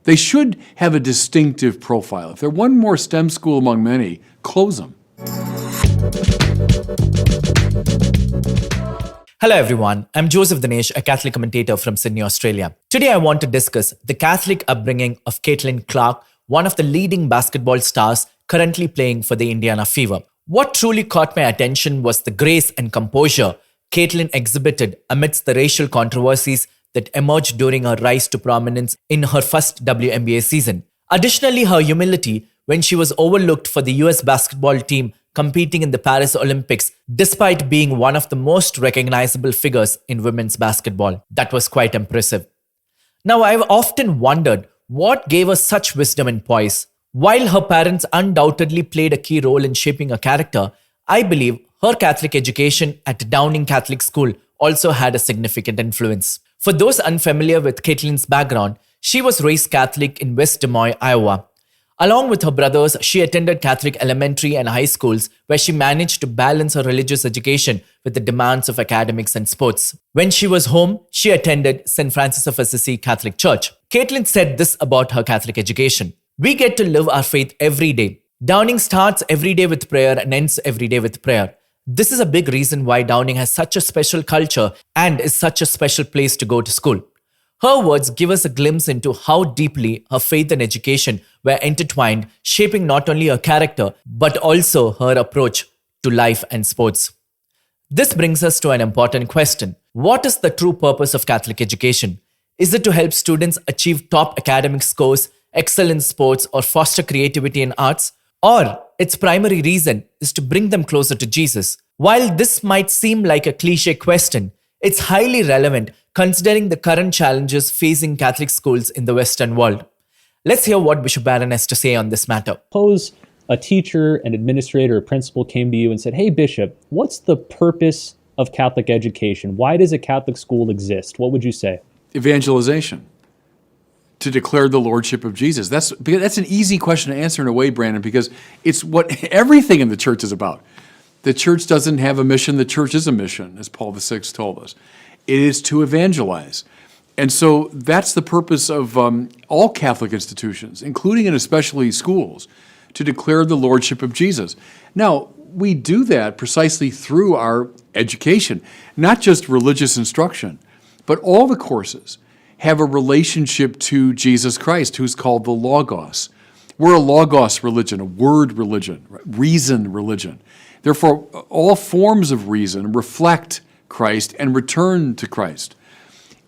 They should have a distinctive profile. If they're one more STEM school among many, close them. Hello everyone, I'm Joseph Dinesh, a Catholic commentator from Sydney, Australia. Today I want to discuss the Catholic upbringing of Caitlin Clark, one of the leading basketball stars currently playing for the Indiana Fever. What truly caught my attention was the grace and composure Caitlin exhibited amidst the racial controversies that emerged during her rise to prominence in her first WNBA season. Additionally, her humility when she was overlooked for the US basketball team competing in the Paris Olympics despite being one of the most recognizable figures in women's basketball. That was quite impressive. Now, I've often wondered what gave her such wisdom and poise. While her parents undoubtedly played a key role in shaping her character, I believe her Catholic education at Downing Catholic School also had a significant influence. For those unfamiliar with Caitlin's background, she was raised Catholic in West Des Moines, Iowa. Along with her brothers, she attended Catholic elementary and high schools where she managed to balance her religious education with the demands of academics and sports. When she was home, she attended St. Francis of Assisi Catholic Church. Caitlin said this about her Catholic education: "We get to live our faith every day. Downing starts every day with prayer and ends every day with prayer. This is a big reason why Downing has such a special culture and is such a special place to go to school." Her words give us a glimpse into how deeply her faith and education were intertwined, shaping not only her character, but also her approach to life and sports. This brings us to an important question. What is the true purpose of Catholic education? Is it to help students achieve top academic scores, excel in sports, or foster creativity in arts? Or its primary reason is to bring them closer to Jesus? While this might seem like a cliche question, it's highly relevant considering the current challenges facing Catholic schools in the Western world. Let's hear what Bishop Barron has to say on this matter. Suppose a teacher, an administrator, a principal came to you and said, "Hey, Bishop, what's the purpose of Catholic education? Why does a Catholic school exist?" What would you say? Evangelization. To declare the lordship of Jesus. That's an easy question to answer in a way, Brandon, because it's what everything in the church is about. The church doesn't have a mission. The church is a mission, as Paul VI told us. It is to evangelize. And so that's the purpose of all Catholic institutions, including and especially schools, to declare the lordship of Jesus. Now, we do that precisely through our education, not just religious instruction, but all the courses have a relationship to Jesus Christ, who's called the Logos. We're a Logos religion, a word religion, reason religion. Therefore, all forms of reason reflect Christ and return to Christ.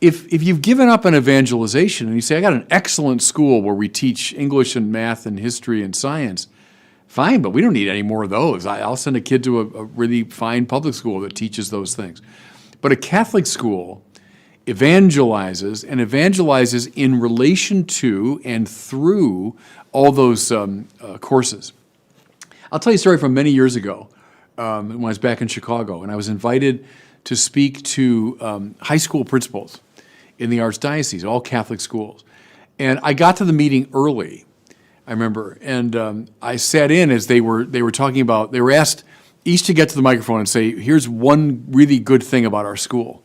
If you've given up on evangelization and you say, "I got an excellent school where we teach English and math and history and science," fine, but we don't need any more of those. I'll send a kid to a really fine public school that teaches those things. But a Catholic school evangelizes and evangelizes in relation to and through all those courses. I'll tell you a story from many years ago when I was back in Chicago, and I was invited to speak to high school principals in the Archdiocese, all Catholic schools. And I got to the meeting early, I remember, and I sat in as they were talking about, they were asked each to get to the microphone and say, "Here's one really good thing about our school."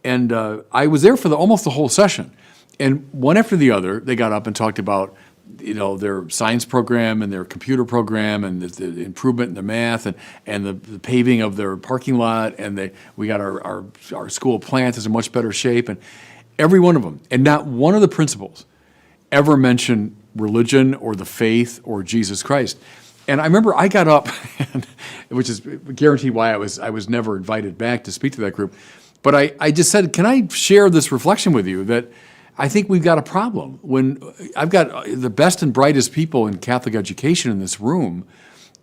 And I was there for almost the whole session. And one after the other, they got up and talked about, their science program and their computer program and the improvement in their math and the paving of their parking lot, and we got our school plant is in much better shape, and every one of them. And not one of the principals ever mentioned religion or the faith or Jesus Christ. And I remember I got up, which is guaranteed why I was never invited back to speak to that group. But I just said, "Can I share this reflection with you that I think we've got a problem when I've got the best and brightest people in Catholic education in this room,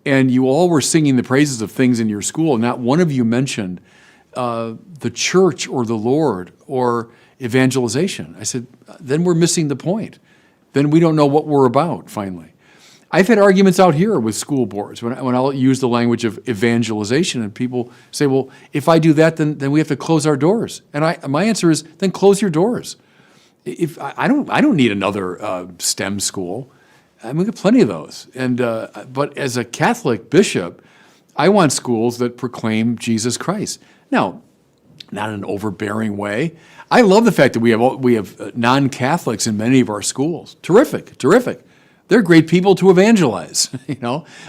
and you all were singing the praises of things in your school. Not one of you mentioned the church or the Lord or evangelization." I said, "Then we're missing the point. Then we don't know what we're about, finally." I've had arguments out here with school boards when I'll use the language of evangelization, and people say, "Well, if I do that, then we have to close our doors." And my answer is, then close your doors. If I don't need another STEM school. I mean, we got plenty of those. And but as a Catholic bishop, I want schools that proclaim Jesus Christ. Now, not in an overbearing way. I love the fact that we have non-Catholics in many of our schools. Terrific, terrific. They're great people to evangelize.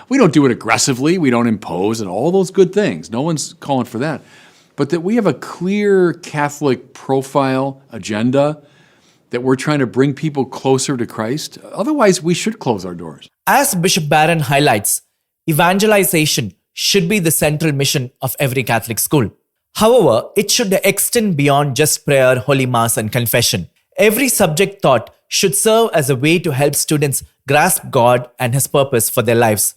We don't do it aggressively. We don't impose and all those good things. No one's calling for that. But that we have a clear Catholic profile agenda, that we're trying to bring people closer to Christ. Otherwise, we should close our doors. As Bishop Barron highlights, evangelization should be the central mission of every Catholic school. However, it should extend beyond just prayer, Holy Mass, and confession. Every subject taught should serve as a way to help students grasp God and His purpose for their lives.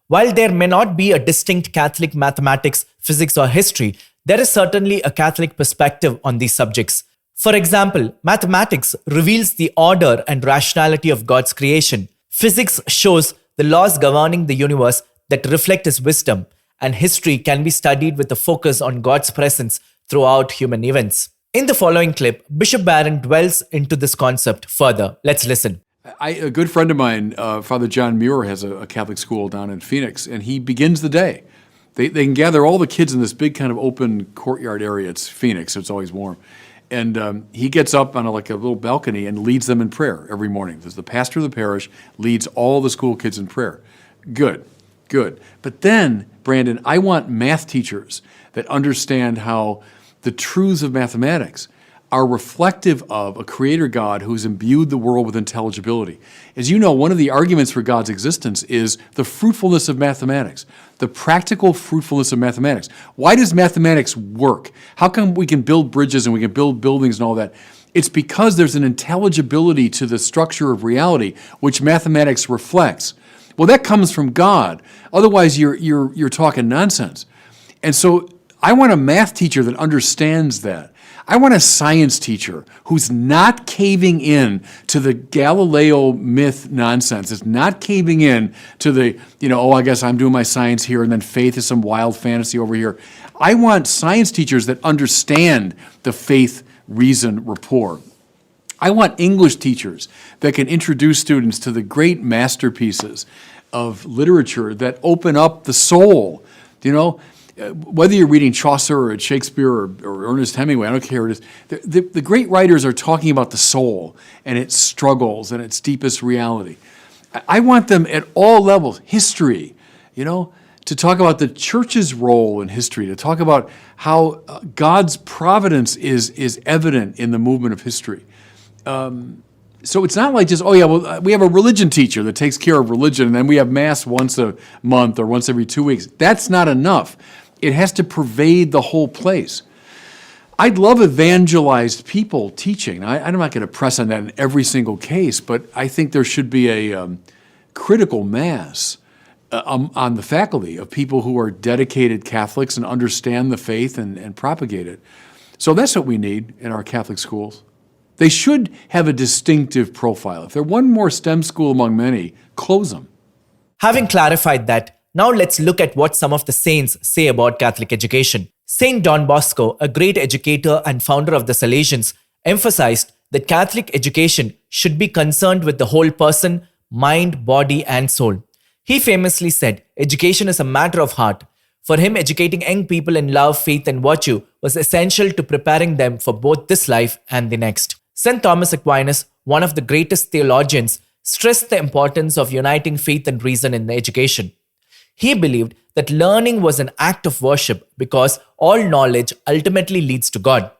While there may not be a distinct Catholic mathematics, physics, or history, there is certainly a Catholic perspective on these subjects. For example, mathematics reveals the order and rationality of God's creation. Physics shows the laws governing the universe that reflect His wisdom, and history can be studied with a focus on God's presence throughout human events. In the following clip, Bishop Barron dwells into this concept further. Let's listen. A good friend of mine, Father John Muir, has a Catholic school down in Phoenix, and he begins the day. They can gather all the kids in this big kind of open courtyard area. It's Phoenix, so it's always warm. And he gets up on a little balcony and leads them in prayer every morning. The pastor of the parish leads all the school kids in prayer. Good. But then, Brandon, I want math teachers that understand how the truths of mathematics are reflective of a creator God who's imbued the world with intelligibility. As you know, one of the arguments for God's existence is the fruitfulness of mathematics, the practical fruitfulness of mathematics. Why does mathematics work? How come we can build bridges and we can build buildings and all that? It's because there's an intelligibility to the structure of reality, which mathematics reflects. Well, that comes from God. Otherwise, you're talking nonsense. And so I want a math teacher that understands that. I want a science teacher who's not caving in to the Galileo myth nonsense. It's not caving in to the, I guess I'm doing my science here and then faith is some wild fantasy over here. I want science teachers that understand the faith-reason rapport. I want English teachers that can introduce students to the great masterpieces of literature that open up the soul. Whether you're reading Chaucer or Shakespeare or Ernest Hemingway, I don't care what it is, the great writers are talking about the soul and its struggles and its deepest reality. I want them at all levels, history, to talk about the church's role in history, to talk about how God's providence is evident in the movement of history. So it's not like just, we have a religion teacher that takes care of religion, and then we have Mass once a month or once every 2 weeks. That's not enough. It has to pervade the whole place. I'd love evangelized people teaching. I'm not going to press on that in every single case, but I think there should be a critical mass on the faculty of people who are dedicated Catholics and understand the faith and propagate it. So that's what we need in our Catholic schools. They should have a distinctive profile. If they're one more STEM school among many, close them. Having clarified that, now let's look at what some of the saints say about Catholic education. Saint Don Bosco, a great educator and founder of the Salesians, emphasized that Catholic education should be concerned with the whole person, mind, body, and soul. He famously said, education is a matter of heart. For him, educating young people in love, faith, and virtue was essential to preparing them for both this life and the next. St. Thomas Aquinas, one of the greatest theologians, stressed the importance of uniting faith and reason in the education. He believed that learning was an act of worship because all knowledge ultimately leads to God.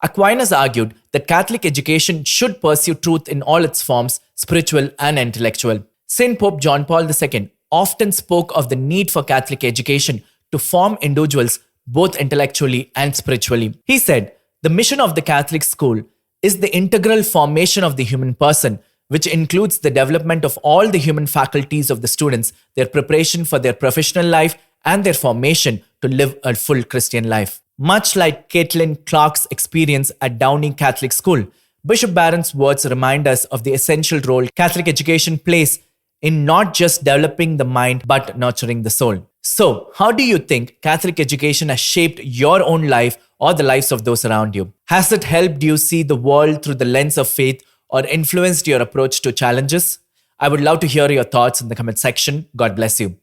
Aquinas argued that Catholic education should pursue truth in all its forms, spiritual and intellectual. St. Pope John Paul II often spoke of the need for Catholic education to form individuals both intellectually and spiritually. He said, "The mission of the Catholic school is the integral formation of the human person, which includes the development of all the human faculties of the students, their preparation for their professional life, and their formation to live a full Christian life." Much like Caitlin Clark's experience at Downey Catholic School, Bishop Barron's words remind us of the essential role Catholic education plays in not just developing the mind, but nurturing the soul. So, how do you think Catholic education has shaped your own life or the lives of those around you? Has it helped you see the world through the lens of faith or influenced your approach to challenges? I would love to hear your thoughts in the comment section. God bless you.